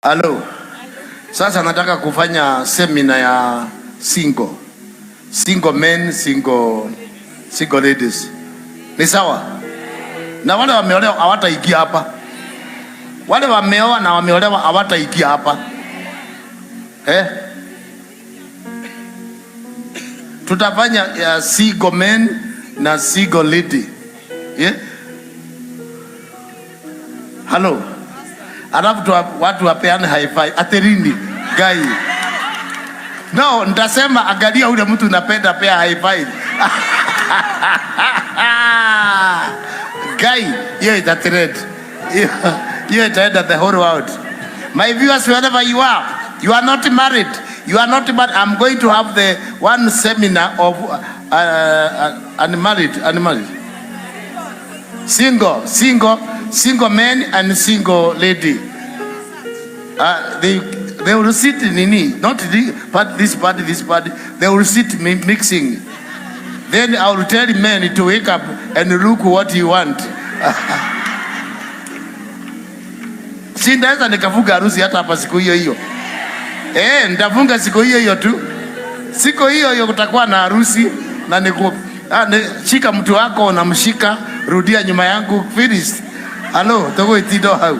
Halo. Sasa nataka kufanya semina ya single men, single ladies. Ni sawa? Na wale wameolewa hawataingia hapa. Wale wameoa na wameolewa hawataingia hapa. Tutafanya ya single men na single lady. Halo. Alafu watu wapeane high five. Aterini guy. No, nitasema angalia ule mtu unapenda pea high five. Guy, you is a threat. You is the whole world. My viewers, wherever you are not married. You are not married. I'm going to have the one seminar of unmarried. Single men and single lady. They will sit in not this party. They will sit mixing. Then I will tell men to wake up and look what you want. Sindaweza nikafunga harusi hata hapa siku hiyo hiyo. Nitafunga siku hiyo hiyo tu. Siku hiyo hiyo kutakuwa na harusi na shika mtu wako na mshika, rudia nyuma yangu, finish. Hello, togo itido hau.